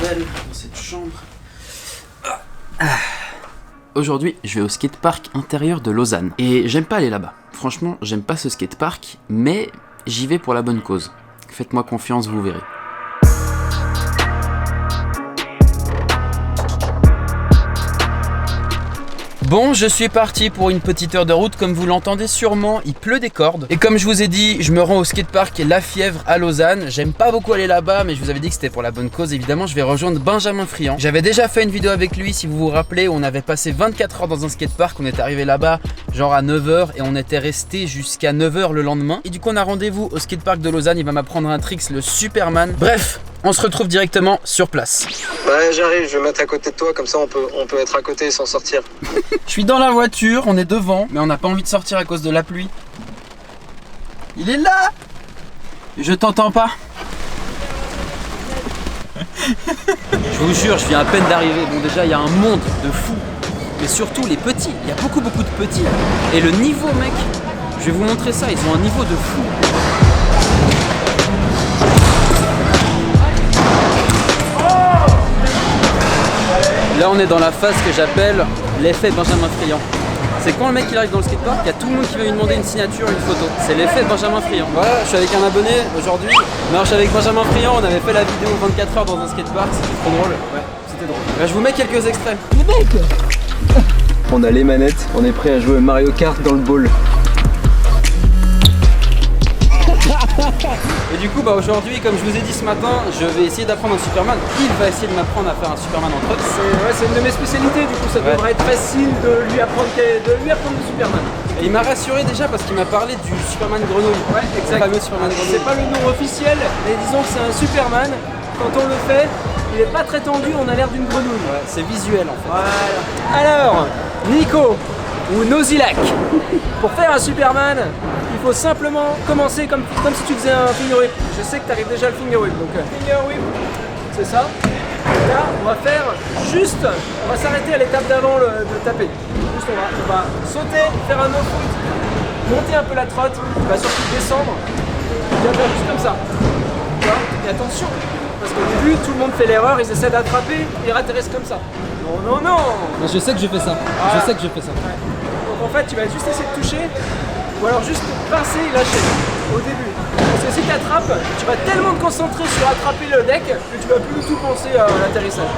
bordel dans cette chambre. Aujourd'hui, je vais au skatepark intérieur de Lausanne. Et j'aime pas aller là-bas. Franchement, j'aime pas ce skatepark, mais j'y vais pour la bonne cause. Faites-moi confiance, vous verrez. Bon, je suis parti pour une petite heure de route, comme vous l'entendez sûrement, il pleut des cordes. Et comme je vous ai dit, je me rends au skatepark La Fièvre à Lausanne. J'aime pas beaucoup aller là-bas, mais je vous avais dit que c'était pour la bonne cause. Évidemment, je vais rejoindre Benjamin Friand. J'avais déjà fait une vidéo avec lui, si vous vous rappelez, où on avait passé 24 heures dans un skatepark. On est arrivé là-bas genre à 9h et on était resté jusqu'à 9h le lendemain. Et du coup, on a rendez-vous au skatepark de Lausanne. Il va m'apprendre un trick, le Superman. Bref, on se retrouve directement sur place. Ouais, j'arrive, je vais mettre à côté de toi, comme ça on peut être à côté sans sortir. Je suis dans la voiture, on est devant, mais on n'a pas envie de sortir à cause de la pluie. Il est là! Je t'entends pas. Je vous jure, je viens à peine d'arriver. Bon, déjà, il y a un monde de fous. Mais surtout les petits, il y a beaucoup de petits. Et le niveau, mec, je vais vous montrer ça, ils ont un niveau de fou. Là on est dans la phase que j'appelle l'effet Benjamin Friand. C'est quand le mec il arrive dans le skatepark, il y a tout le monde qui va lui demander une signature, une photo. C'est l'effet Benjamin Friand. Voilà, je suis avec un abonné aujourd'hui. Non, je suis avec Benjamin Friand, on avait fait la vidéo 24 heures dans un skatepark, c'était trop drôle. Ouais, c'était drôle. Là, je vous mets quelques extraits. Les mecs, on a les manettes, on est prêt à jouer Mario Kart dans le ball. Et du coup aujourd'hui, comme je vous ai dit ce matin, je vais essayer d'apprendre un Superman. Il va essayer de m'apprendre à faire un Superman entre autres. C'est une de mes spécialités, du coup ça devrait être facile de lui apprendre le Superman. Et il m'a rassuré déjà parce qu'il m'a parlé du Superman grenouille. Ouais, exact. Le fameux Superman grenouille. C'est pas le nom officiel, mais disons que c'est un Superman. Quand on le fait, il est pas très tendu, on a l'air d'une grenouille. Ouais, c'est visuel en fait. Voilà. Alors, Nico ou Nozilak, pour faire un Superman, il faut simplement commencer comme si tu faisais un finger whip. Je sais que tu arrives déjà à le finger whip, donc finger whip, c'est ça. Et là, on va s'arrêter à l'étape d'avant de taper. Juste on va sauter, faire un no-foot, monter un peu la trotte, on va surtout descendre, et faire juste comme ça. Tu vois. Et attention, parce qu'au début, tout le monde fait l'erreur, ils essaient d'attraper, ils atterrissent comme ça. Non, non, non. Mais je sais que je fais ça, Voilà. je sais que je fais ça. Ouais. Donc en fait, tu vas juste essayer de toucher, ou alors juste pincer et lâcher au début. Parce que si tu attrapes, tu vas tellement te concentrer sur attraper le deck que tu vas plus du tout penser à l'atterrissage.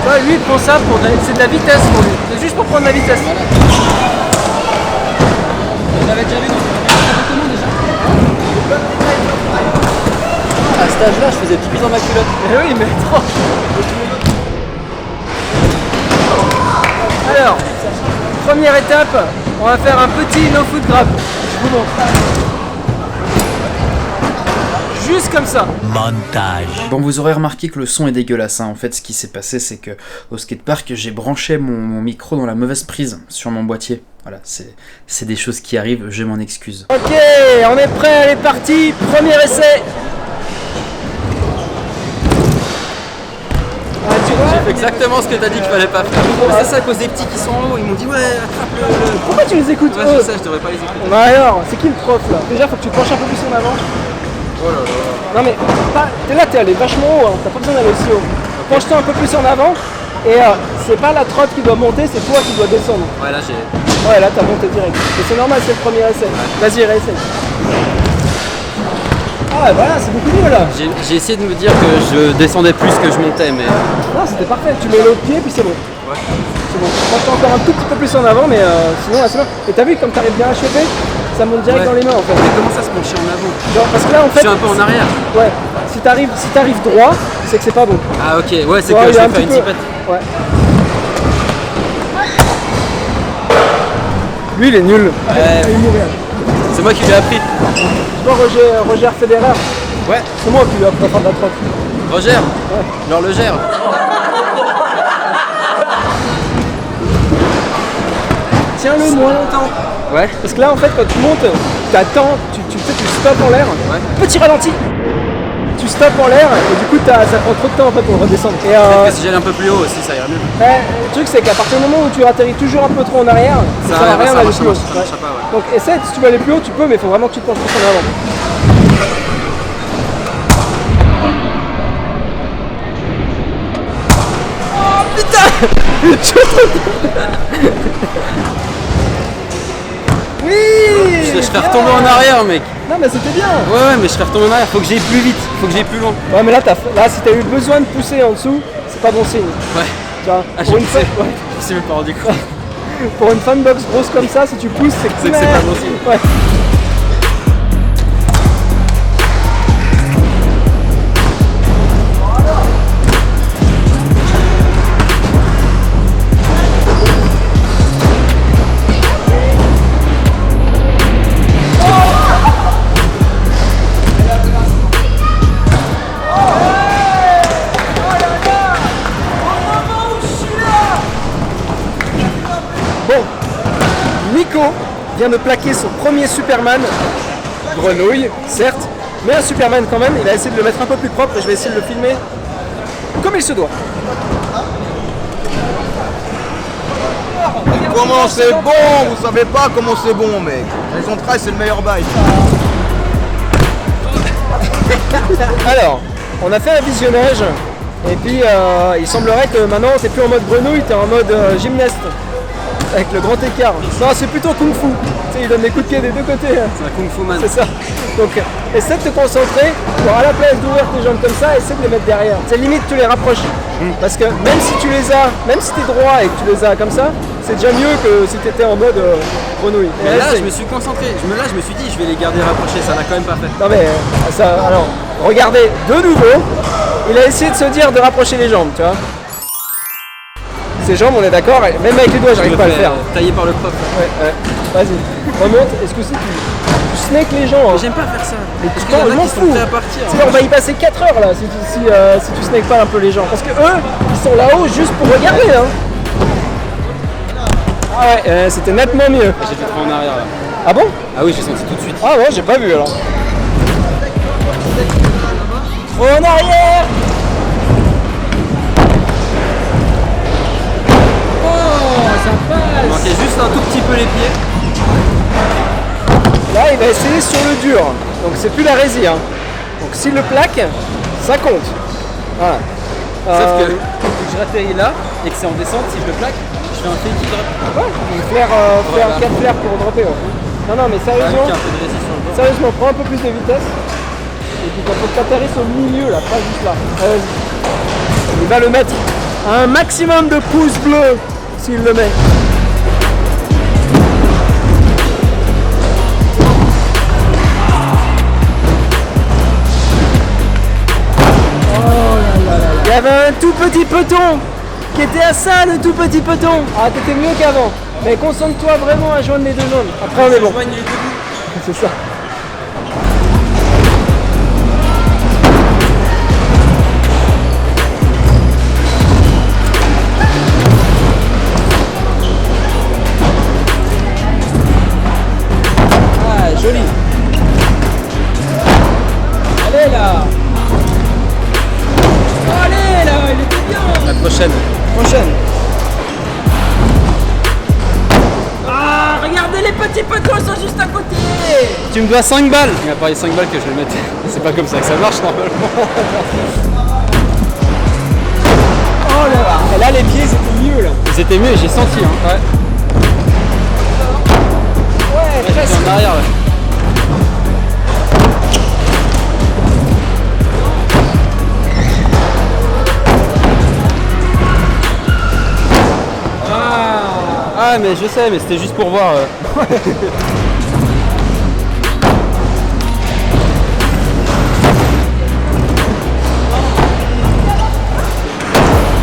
Tu vois, lui il prend ça pour c'est de la vitesse pour lui. C'est juste pour prendre la vitesse. Vous l'avez déjà vu dans comment déjà? À cet âge-là, je faisais pipi dans ma culotte. Mais oui, mais trop. Alors, première étape, on va faire un petit no-foot grab. Je vous montre. Juste comme ça. Montage. Bon, vous aurez remarqué que le son est dégueulasse. Hein. En fait, ce qui s'est passé, c'est que au skatepark, j'ai branché mon micro dans la mauvaise prise sur mon boîtier. Voilà, c'est des choses qui arrivent, je m'en excuse. Ok, on est prêt, elle est partie. Premier essai. Ah, tu vois, J'ai fait exactement ce que t'as dit qu'il fallait pas faire. C'est ça à cause des petits qui sont en haut, ils m'ont dit ouais, attrape le... pourquoi tu les écoutes Ouais, eux? je sais, je devrais pas les écouter. Bah alors, c'est qui le prof là? Déjà, faut que tu te penches un peu plus en avant. Oh là là. Non mais, t'es allé vachement haut, hein. T'as pas besoin d'aller aussi haut. Penche-toi un peu plus en avant. Et c'est pas la trotte qui doit monter, c'est toi qui dois descendre. Ouais, là j'ai... Ouais, là t'as monté direct. Mais c'est normal, c'est le premier essai. Vas-y, réessaye. Ah voilà, c'est beaucoup mieux là. J'ai essayé de me dire que je descendais plus que je montais, mais... Non, c'était parfait. Tu mets l'autre pied, puis c'est bon. Ouais. C'est bon. Penche-toi encore un tout petit peu plus en avant, mais sinon, là, c'est bon. Et t'as vu, comme t'arrives bien à choper, ça monte direct dans les mains en fait. Mais comment ça se pencher en avant? Genre, parce que là, en fait... Je suis un peu en arrière. Ouais. Si t'arrives droit, c'est que c'est pas bon. Ah ok, ouais, c'est Ouais, que il je y a vais faire une petit peu- zipette. Ouais. Lui, il est nul. Ouais. Il est mourir. C'est moi qui lui ai appris. Tu vois Roger Federer, Ouais. c'est moi qui lui ai appris à faire de la trotte. Roger, l'horlogère. Tiens-le moins longtemps. Ouais. Parce que là, en fait, quand tu montes, t'attends, tu stoppes en l'air. Ouais. Petit ralenti. Tu stoppes en l'air et du coup, ça prend trop de temps en fait pour redescendre. Et Peut-être que si j'allais un peu plus haut aussi, ça irait mieux. le truc, c'est qu'à partir du moment où tu atterris toujours un peu trop en arrière, ça sert à rien d'aller plus haut. marchera pas, ouais. Donc essaie, si tu veux aller plus haut, tu peux, mais il faut vraiment que tu te penches plus en avant. Oui. Je fais retomber en arrière, mec. Non mais c'était bien. Ouais, mais je fais retomber en arrière. Faut que j'aille plus vite. Faut que j'aille plus loin. Ouais mais là, si t'as eu besoin de pousser en dessous, c'est pas bon signe. Ouais. Tu vois, Ah, pour je une sais. fois, ouais. Je sais même pas rendu compte. Pour une fanbox grosse comme ça, si tu pousses, c'est C'est que c'est pas bon signe. Ouais. Bon, Nico vient de plaquer son premier Superman. Grenouille, certes, mais un Superman quand même. Il va essayer de le mettre un peu plus propre et je vais essayer de le filmer comme il se doit. Comment c'est bon? Vous savez pas comment c'est bon, mec. Les entrailles, c'est le meilleur bail. Alors, on a fait un visionnage et puis il semblerait que maintenant t'es plus en mode grenouille, t'es en mode gymnaste. Avec le grand écart. Non, c'est plutôt kung fu. Tu sais, il donne des coups de pied des deux côtés. C'est un kung fu man. C'est ça. Donc, essaie de te concentrer pour à la place d'ouvrir tes jambes comme ça, essaie de les mettre derrière. C'est limite, tu les rapproches. Parce que même si tu les as, même si t'es droit et que tu les as comme ça, c'est déjà mieux que si t'étais en mode grenouille. Mais Et là, c'est- je me suis concentré. Là, je me suis dit, je vais les garder rapprochés. Ça l'a quand même pas fait. Non mais ça, alors, regardez de nouveau, il a essayé de se dire de rapprocher les jambes, tu vois. Ses jambes, on est d'accord, et même avec les doigts, j'arrive pas à le faire. Taillé par le prof. Ouais. Vas-y, remonte, est-ce que tu snakes les gens hein. J'aime pas faire ça. Mais Parce putain, qu'il y en je a m'en qui sont fous. prêts à partir. Tu sais, on va y passer 4 heures là si tu snakes pas un peu les gens. Parce que eux, ils sont là-haut juste pour regarder hein. Ah ouais, c'était nettement mieux. J'ai fait trop en arrière là. Ah bon? Ah oui, j'ai senti tout de suite. Ah ouais, j'ai pas vu alors. En arrière! Il manquait juste un tout petit peu les pieds. Là, il va essayer sur le dur. Donc c'est plus la résie. Hein. Donc s'il le plaque, ça compte. Voilà. Sauf que je atterris là et que c'est en descente, si je le plaque, je fais un fake drop. Ouais, faire Voilà. 4 flares pour dropper. Ouais. Non, mais Avec sérieusement, un peu de résistance sur le bord. sérieusement, prends un peu plus de vitesse. Et puis quand faut que t'atterrisses au milieu, là, pas juste là. Vas-y. Il va le mettre à un maximum de pouces bleus s'il le met. Il y avait un tout petit peloton qui était à ça, le tout petit peloton. Ah, t'étais mieux qu'avant. Mais concentre-toi vraiment à joindre les deux jaunes. Après, on est bon. Joigne les deux bouts. C'est ça. Ah, joli. Allez là. Allez là, il était bien. La prochaine. Prochaine. Ah, regardez les petits poteaux, ils sont juste à côté. Tu me dois 5 balles. Il m'a parlé 5 balles que je le mette. C'est pas comme ça que ça marche normalement. Oh là là. Et là, les pieds, c'était mieux là. C'était mieux, j'ai senti. Hein. Ouais. Ouais, J'étais presque. en arrière là. Ah mais je sais, mais c'était juste pour voir.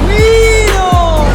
Oui, non.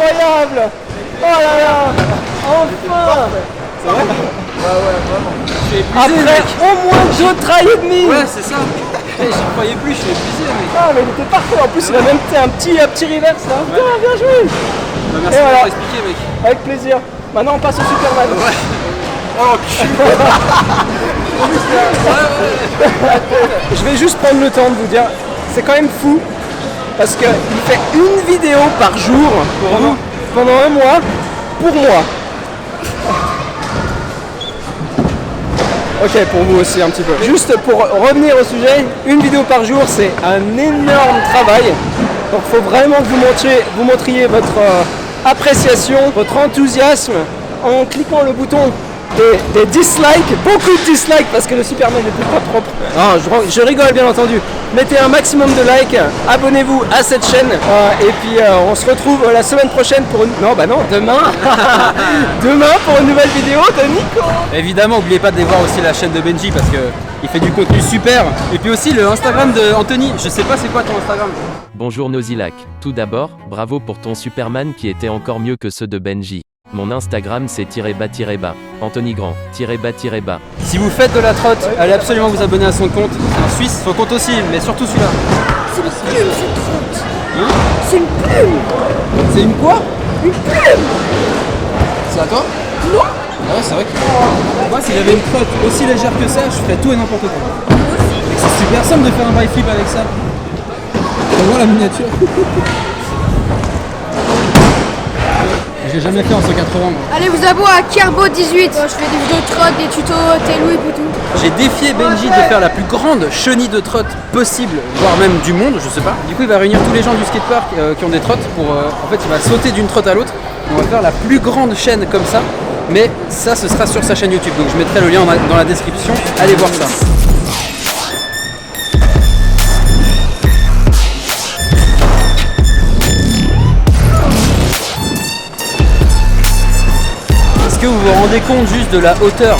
incroyable. Oh là là. Enfin. C'est vrai? Ouais, vraiment. Je suis épuisé, Après mec. au moins 2 tries et demi. Ouais, c'est ça. J'y croyais plus, je suis épuisé, mec. Ah mais il était parfait. En plus il a même fait un petit reverse là. Ouais. Bien joué. Bah, merci Et d'avoir voilà. expliqué, mec. Avec plaisir. Maintenant on passe au Superman. Ouais. Oh, cul. Je vais juste prendre le temps de vous dire, c'est quand même fou parce qu'il fait une vidéo par jour pendant un mois pour moi. Ok, pour vous aussi un petit peu. Juste pour revenir au sujet, une vidéo par jour c'est un énorme travail. Donc il faut vraiment que vous montriez votre appréciation, votre enthousiasme en cliquant le bouton des dislikes, beaucoup de dislikes parce que le Superman n'était pas propre. Non, je rigole bien entendu. Mettez un maximum de likes, abonnez-vous à cette chaîne et puis on se retrouve la semaine prochaine pour une... Non, bah non, demain demain pour une nouvelle vidéo de Nico. Évidemment, n'oubliez pas de voir aussi la chaîne de Benji parce que il fait du contenu super. Et puis aussi le Instagram de Anthony. Je sais pas c'est quoi ton Instagram. Bonjour Nozilac. Tout d'abord, bravo pour ton Superman qui était encore mieux que ceux de Benji. Mon Instagram c'est _bas Anthony Grand _bas. Si vous faites de la trotte, allez absolument vous abonner à son compte. C'est un Suisse, son compte aussi, mais surtout celui-là. C'est une plume, cette faute. Hein? C'est une plume. C'est une quoi? Une plume. C'est à toi? Non. Ah ouais, c'est vrai que moi si j'avais une trotte aussi légère que ça, je ferais tout et n'importe quoi. Moi aussi. Et c'est super simple de faire un backflip avec ça. On voit la miniature. Je l'ai jamais fait en 180 moi. Allez, vous abonnez à Kerbo18. Je fais des vidéos de trotte, des tutos, tail whip et tout. J'ai défié Benji de faire la plus grande chenille de trotte possible, voire même du monde, je sais pas. Du coup, il va réunir tous les gens du skatepark qui ont des trottes pour. En fait, il va sauter d'une trotte à l'autre. On va faire la plus grande chaîne comme ça. Mais ça, ce sera sur sa chaîne YouTube. Donc, je mettrai le lien dans la description. Allez voir ça. Est-ce que vous vous rendez compte juste de la hauteur?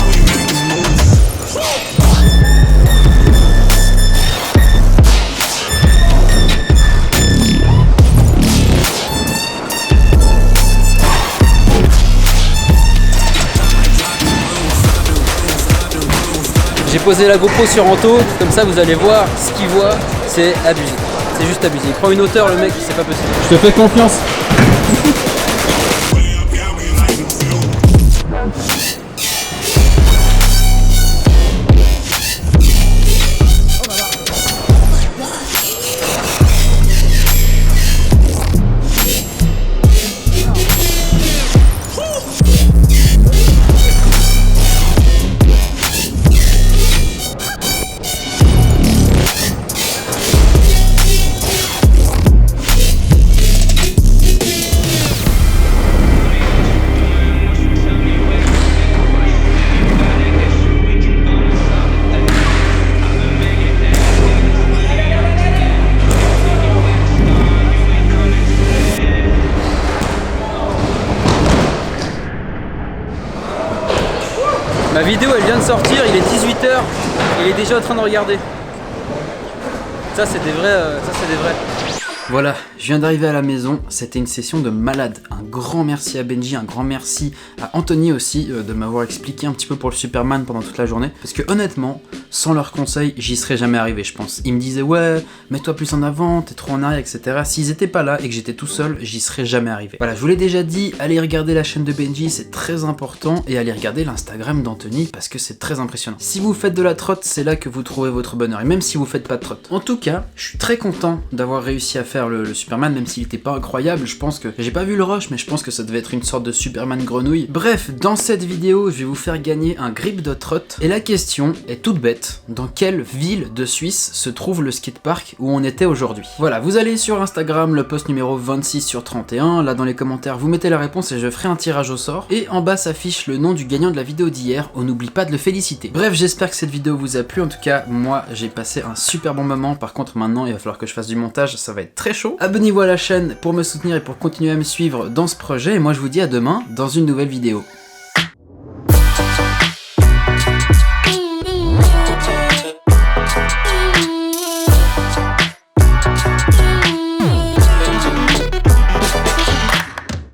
J'ai posé la GoPro sur Anto, comme ça vous allez voir ce qu'il voit, c'est abusé. C'est juste abusé. Il prend une hauteur le mec, c'est pas possible. Je te fais confiance. Ma vidéo elle vient de sortir, il est 18h, il est déjà en train de regarder. Ça c'est des vrais, Voilà, je viens d'arriver à la maison, c'était une session de malade. Un grand merci à Benji, un grand merci à Anthony aussi de m'avoir expliqué un petit peu pour le Superman pendant toute la journée. Parce que honnêtement, sans leurs conseils, j'y serais jamais arrivé je pense. Ils me disaient ouais, mets-toi plus en avant, t'es trop en arrière, etc. S'ils étaient pas là et que j'étais tout seul, j'y serais jamais arrivé. Voilà, je vous l'ai déjà dit, allez regarder la chaîne de Benji, c'est très important. Et allez regarder l'Instagram d'Anthony parce que c'est très impressionnant. Si vous faites de la trotte, c'est là que vous trouvez votre bonheur. Et même si vous faites pas de trotte. En tout cas, je suis très content d'avoir réussi à faire le Superman, même s'il était pas incroyable. Je pense que j'ai pas vu le rush, mais je pense que ça devait être une sorte de Superman grenouille. Bref, dans cette vidéo, je vais vous faire gagner un grip de trotte. Et la question est toute bête. Dans quelle ville de Suisse se trouve le skatepark où on était aujourd'hui? Voilà, vous allez sur Instagram, le post numéro 26/31. Là, dans les commentaires, vous mettez la réponse et je ferai un tirage au sort. Et en bas s'affiche le nom du gagnant de la vidéo d'hier. On n'oublie pas de le féliciter. Bref, j'espère que cette vidéo vous a plu. En tout cas, moi, j'ai passé un super bon moment. Par contre, maintenant, il va falloir que je fasse du montage. Ça va être très chaud. Abonnez-vous à la chaîne pour me soutenir et pour continuer à me suivre dans ce projet. Et moi, je vous dis à demain dans une nouvelle vidéo.